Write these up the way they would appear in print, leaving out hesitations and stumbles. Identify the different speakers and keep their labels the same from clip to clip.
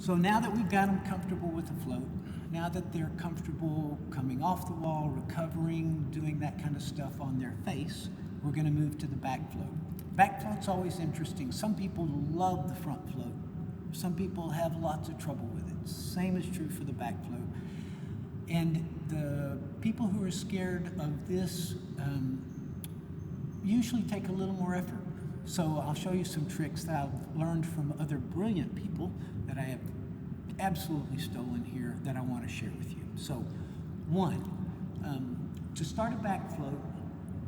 Speaker 1: So now that we've got them comfortable with the float, now that they're comfortable coming off the wall, recovering, doing that kind of stuff on their face, we're going to move to the back float. Back float's always interesting. Some people love the front float. Some people have lots of trouble with it. Same is true for the back float. And the people who are scared of this usually take a little more effort. So I'll show you some tricks that I've learned from other brilliant people that I have absolutely stolen here that I want to share with you. So one, to start a back float,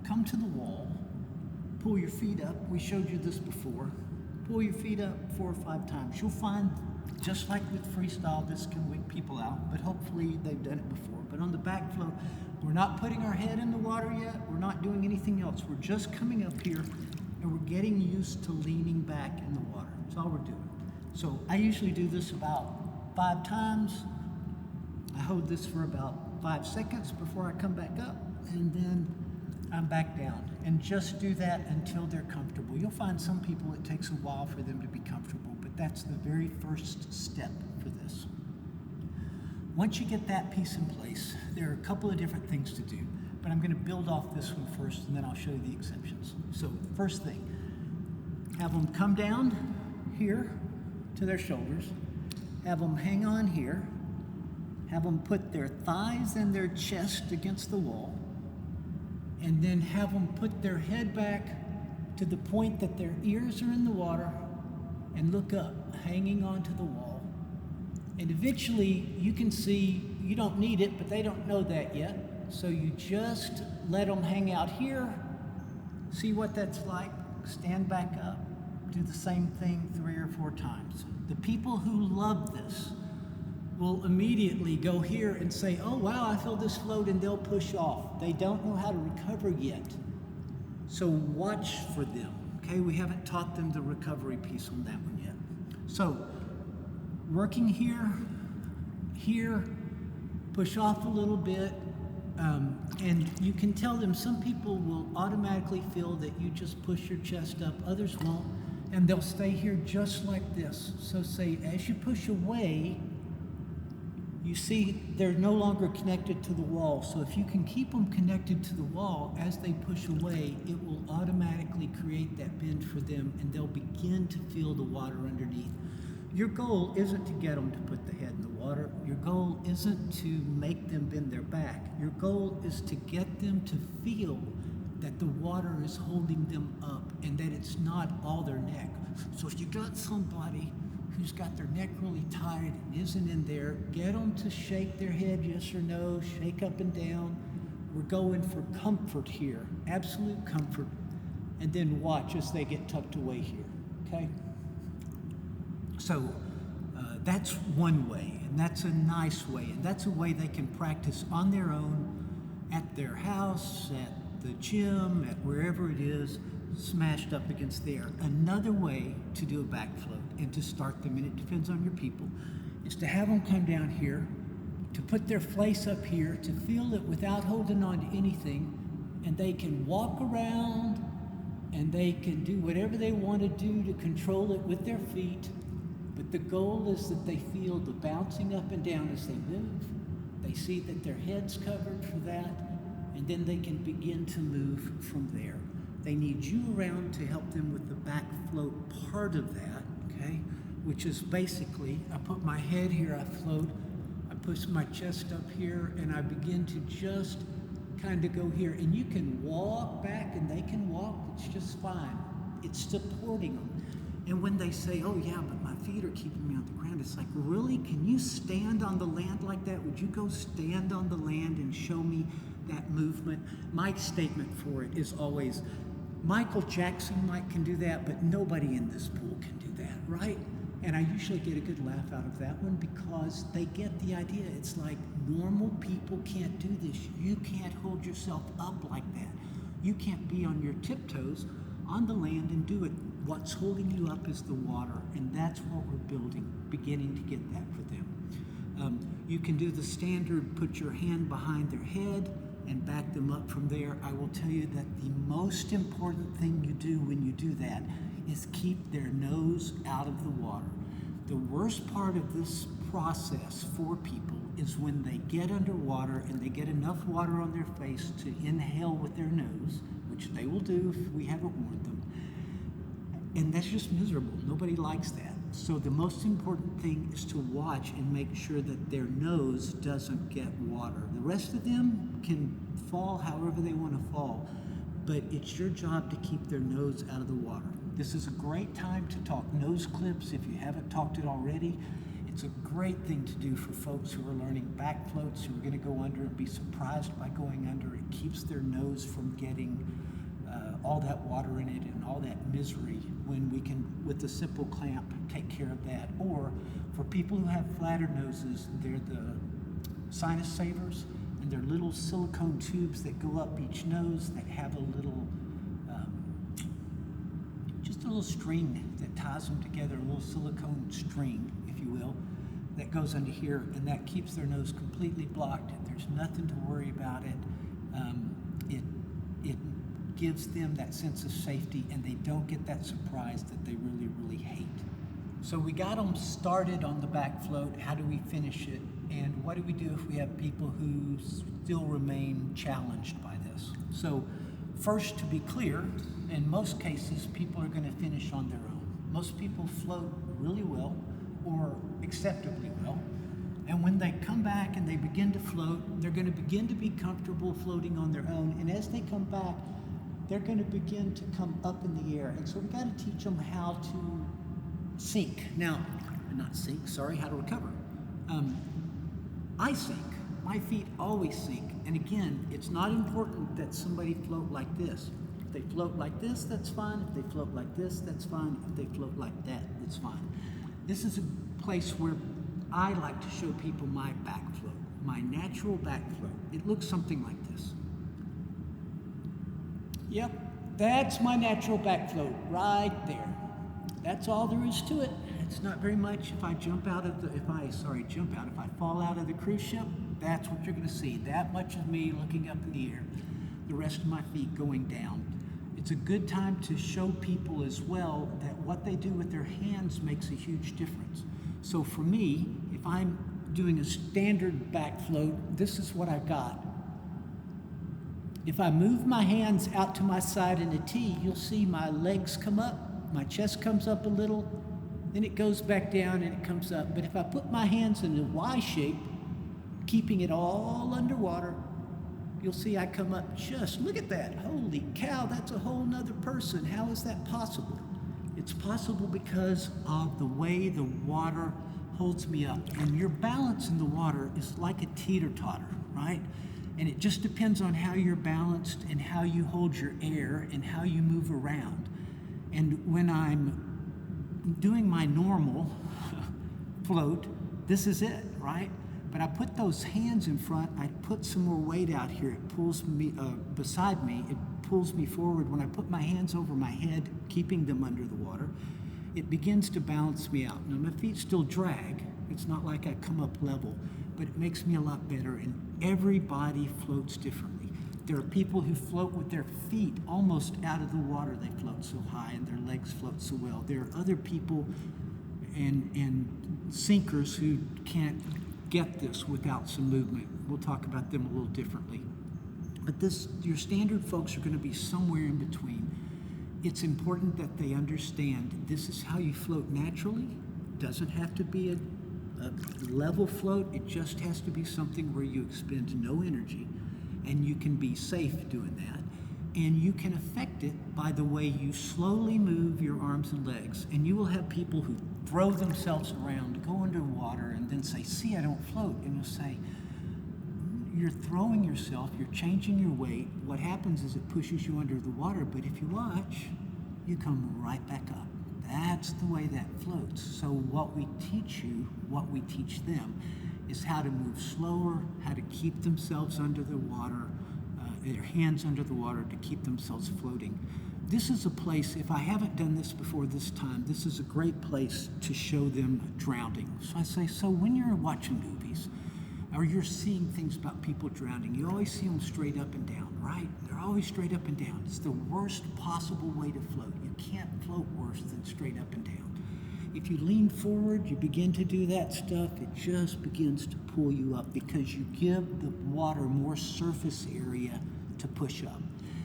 Speaker 1: come to the wall, pull your feet up. We showed you this before. Pull your feet up 4 or 5 times. You'll find, just like with freestyle, this can wake people out, but hopefully they've done it before. But on the back float, we're not putting our head in the water yet. We're not doing anything else. We're just coming up here and we're getting used to leaning back in the water. That's all we're doing. So I usually do this about 5 times. I hold this for about 5 seconds before I come back up, and then I'm back down. And just do that until they're comfortable. You'll find some people it takes a while for them to be comfortable, but that's the very first step for this. Once you get that piece in place, there are a couple of different things to do, but I'm going to build off this one first, and then I'll show you the exceptions. So first thing, have them come down here to their shoulders, have them hang on here, have them put their thighs and their chest against the wall, and then have them put their head back to the point that their ears are in the water and look up, hanging onto the wall. And eventually you can see, you don't need it, but they don't know that yet. So you just let them hang out here, see what that's like, stand back up, do the same thing 3 or 4 times. The people who love this will immediately go here and say, oh wow, I feel this float, and they'll push off. They don't know how to recover yet. So watch for them, okay? We haven't taught them the recovery piece on that one yet. So working here, push off a little bit, and you can tell them, some people will automatically feel that you just push your chest up, others won't, and they'll stay here just like this. So say, as you push away, you see they're no longer connected to the wall. So if you can keep them connected to the wall, as they push away, it will automatically create that bend for them, and they'll begin to feel the water underneath. Your goal isn't to get them to put the head in the water. Your goal isn't to make them bend their back. Your goal is to get them to feel that the water is holding them up and that it's not all their neck. So if you got somebody who's got their neck really tight and isn't in there, get them to shake their head yes or no, shake up and down. We're going for comfort here, absolute comfort, and then watch as they get tucked away here, okay? So that's one way, and that's a nice way, and that's a way they can practice on their own, at their house, at the gym, at wherever it is, smashed up against there. Another way to do a back float and to start them, and it depends on your people, is to have them come down here, to put their face up here, to feel it without holding on to anything, and they can walk around and they can do whatever they want to do to control it with their feet. But the goal is that they feel the bouncing up and down as they move. They see that their head's covered for that, and then they can begin to move from there. They need you around to help them with the back float part of that, okay? Which is basically, I put my head here, I float, I push my chest up here, and I begin to just kind of go here. And you can walk back and they can walk, it's just fine. It's supporting them. And when they say, oh yeah, but my feet are keeping me on the ground, it's like, really? Can you stand on the land like that? Would you go stand on the land and show me that movement? My statement for it is always, Michael Jackson can do that, but nobody in this pool can do that, right? And I usually get a good laugh out of that one because they get the idea. It's like, normal people can't do this. You can't hold yourself up like that. You can't be on your tiptoes on the land and do it. What's holding you up is the water, and that's what we're building, beginning to get that for them. You can do the standard, put your hand behind their head and back them up from there. I will tell you that the most important thing you do when you do that is keep their nose out of the water. The worst part of this process for people is when they get underwater and they get enough water on their face to inhale with their nose, which they will do if we haven't warned them. And that's just miserable. Nobody likes that. So the most important thing is to watch and make sure that their nose doesn't get water. The rest of them can fall however they want to fall, but it's your job to keep their nose out of the water. This is a great time to talk nose clips if you haven't talked it already. It's a great thing to do for folks who are learning back floats, who are going to go under and be surprised by going under. It keeps their nose from getting all that water in it and all that misery when we can, with a simple clamp, take care of that. Or for people who have flatter noses, they're the sinus savers, and they're little silicone tubes that go up each nose that have a little, just a little string that ties them together, a little silicone string, if you will, that goes under here, and that keeps their nose completely blocked. There's nothing to worry about it. It gives them that sense of safety, and they don't get that surprise that they really, really hate. So we got them started on the back float. How do we finish it? And what do we do if we have people who still remain challenged by this? So first, to be clear, in most cases, people are going to finish on their own. Most people float really well or acceptably well. And when they come back and they begin to float, they're going to begin to be comfortable floating on their own. And as they come back, they're going to begin to come up in the air. And so we've got to teach them how to sink. Now, not sink, sorry, how to recover. I sink. My feet always sink. And again, it's not important that somebody float like this. If they float like this, that's fine. If they float like this, that's fine. If they float like that, it's fine. This is a place where I like to show people my back float, my natural back float. It looks something like this. Yep, that's my natural back float right there. That's all there is to it. It's not very much. If I fall out of the cruise ship, that's what you're going to see. That much of me looking up in the air. The rest of my feet going down. It's a good time to show people as well that what they do with their hands makes a huge difference. So for me, if I'm doing a standard back float, this is what I've got. If I move my hands out to my side in a T, you'll see my legs come up, my chest comes up a little, then it goes back down and it comes up. But if I put my hands in a Y shape, keeping it all underwater, you'll see I come up just, look at that, holy cow, that's a whole nother person. How is that possible? It's possible because of the way the water holds me up. And your balance in the water is like a teeter-totter, right? And it just depends on how you're balanced and how you hold your air and how you move around. And when I'm doing my normal float, this is it, right? But I put those hands in front, I put some more weight out here. It pulls me beside me, it pulls me forward. When I put my hands over my head, keeping them under the water, it begins to balance me out. Now my feet still drag. It's not like I come up level, but it makes me a lot better, and everybody floats differently. There are people who float with their feet almost out of the water. They float so high and their legs float so well. There are other people and sinkers who can't get this without some movement. We'll talk about them a little differently. But your standard folks are going to be somewhere in between. It's important that they understand this is how you float naturally. Doesn't have to be a level float. It just has to be something where you expend no energy, and you can be safe doing that. And you can affect it by the way you slowly move your arms and legs. And you will have people who throw themselves around, go underwater, and then say, see, I don't float. And you'll say, you're throwing yourself, you're changing your weight. What happens is it pushes you under the water, but if you watch, you come right back up. That's the way that floats. So what we teach you, what we teach them, is how to move slower, how to keep themselves under the water, their hands under the water to keep themselves floating. This is a place, if I haven't done this before this time, this is a great place to show them drowning. So I say, so when you're watching movies, or you're seeing things about people drowning, you always see them straight up and down, right? They're always straight up and down. It's the worst possible way to float. You can't float worse than straight up and down. If you lean forward, you begin to do that stuff, it just begins to pull you up because you give the water more surface area to push up.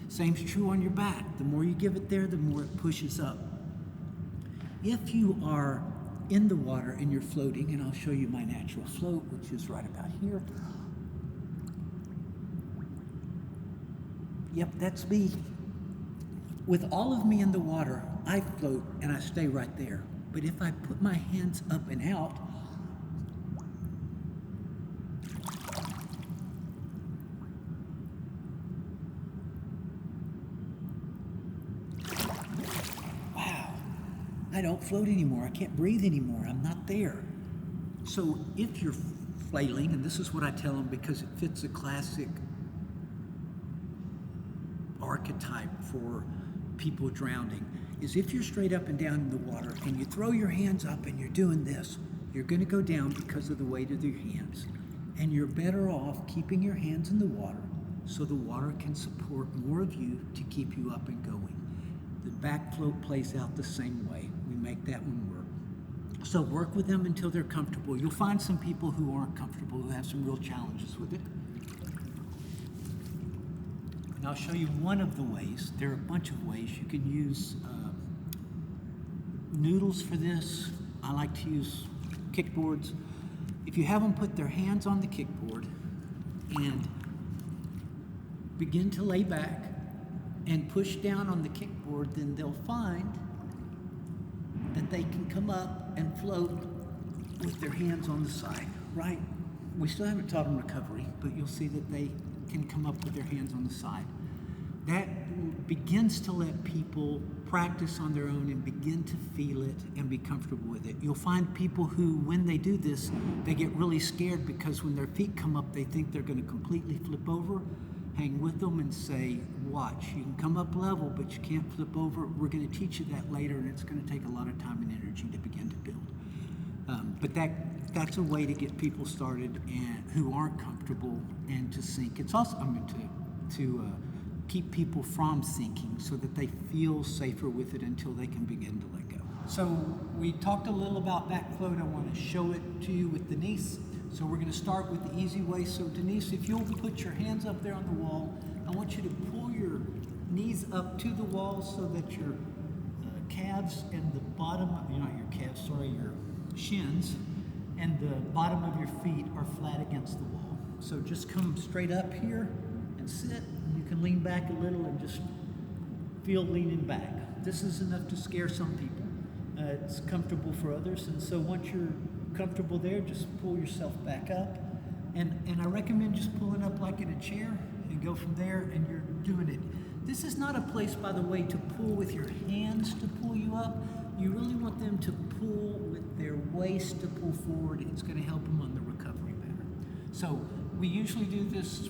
Speaker 1: Same's true on your back. The more you give it there, the more it pushes up. If you are in the water and you're floating, and I'll show you my natural float, which is right about here. Yep, that's me. With all of me in the water, I float and I stay right there. But if I put my hands up and out, wow, I don't float anymore. I can't breathe anymore. I'm not there. So if you're flailing, and this is what I tell them because it fits a classic archetype for people drowning, is if you're straight up and down in the water and you throw your hands up and you're doing this, you're going to go down because of the weight of your hands. And you're better off keeping your hands in the water so the water can support more of you to keep you up and going. The back float plays out the same way. We make that one work. So work with them until they're comfortable. You'll find some people who aren't comfortable, who have some real challenges with it. And I'll show you one of the ways. There are a bunch of ways. You can use noodles for this. I like to use kickboards. If you have them put their hands on the kickboard and begin to lay back and push down on the kickboard, then they'll find that they can come up and float with their hands on the side, right? We still haven't taught them recovery, but you'll see that they can come up with their hands on the side. That begins to let people practice on their own and begin to feel it and be comfortable with it. You'll find people who, when they do this, they get really scared because when their feet come up, they think they're going to completely flip over. Hang with them and say, watch, you can come up level, but you can't flip over. We're going to teach you that later, and it's going to take a lot of time and energy to begin to build. But that's a way to get people started and who aren't comfortable and to sink. It's also to keep people from sinking so that they feel safer with it until they can begin to let go. So we talked a little about back float. I want to show it to you with Denise. So we're going to start with the easy way. So Denise, if you'll put your hands up there on the wall, I want you to pull your knees up to the wall so that your calves and the bottom, not your calves, sorry, your shins and the bottom of your feet are flat against the wall. So just come straight up here and sit. You can lean back a little and just feel leaning back. This is enough to scare some people. It's comfortable for others. And so once you're comfortable there, just pull yourself back up. And I recommend just pulling up like in a chair and go from there, and you're doing it. This is not a place, by the way, to pull with your hands to pull you up. You really want them to pull with their waist to pull forward. It's going to help them on the recovery better. So we usually do this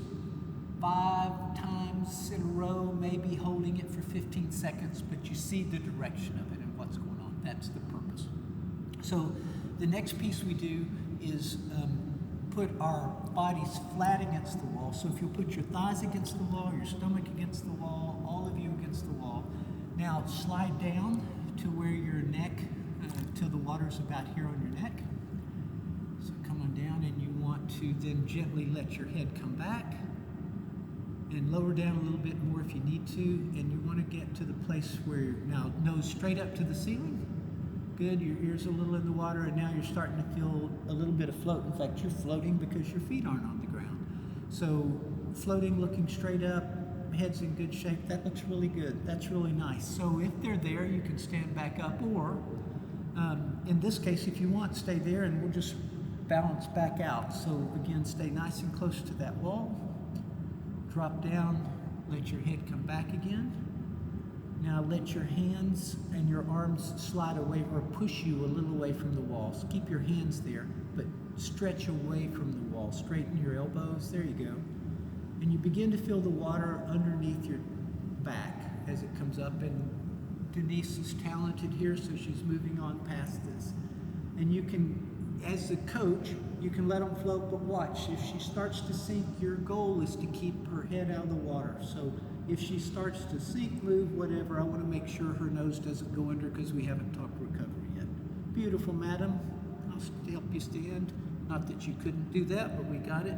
Speaker 1: 5 times in a row, maybe holding it for 15 seconds, but you see the direction of it and what's going on. That's the purpose. So the next piece we do is put our bodies flat against the wall. So if you put your thighs against the wall, your stomach against the wall, all of you against the wall. Now slide down to where your neck, till the water's about here on your neck. So come on down, and you want to then gently let your head come back and lower down a little bit more if you need to. And you want to get to the place where you're now nose straight up to the ceiling. Good, your ears a little in the water, and now you're starting to feel a little bit of float. In fact, you're floating because your feet aren't on the ground. So floating, looking straight up, head's in good shape. That looks really good. That's really nice. So if they're there, you can stand back up, or in this case, if you want, stay there and we'll just balance back out. So again, stay nice and close to that wall. Drop down, let your head come back again. Now let your hands and your arms slide away or push you a little away from the wall. So keep your hands there, but stretch away from the wall. Straighten your elbows. There you go. And you begin to feel the water underneath your back as it comes up. And Denise is talented here, so she's moving on past this. And you can, as the coach, you can let them float, but watch. If she starts to sink, your goal is to keep her head out of the water. So if she starts to sink, move, whatever, I want to make sure her nose doesn't go under because we haven't talked recovery yet. Beautiful, madam. I'll help you stand. Not that you couldn't do that, but we got it.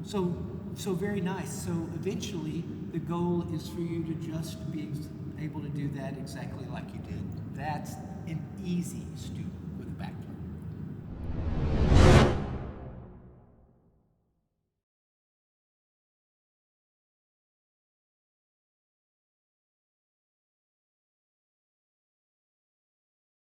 Speaker 1: So very nice. So eventually, the goal is for you to just be able to do that exactly like you did. That's an easy student.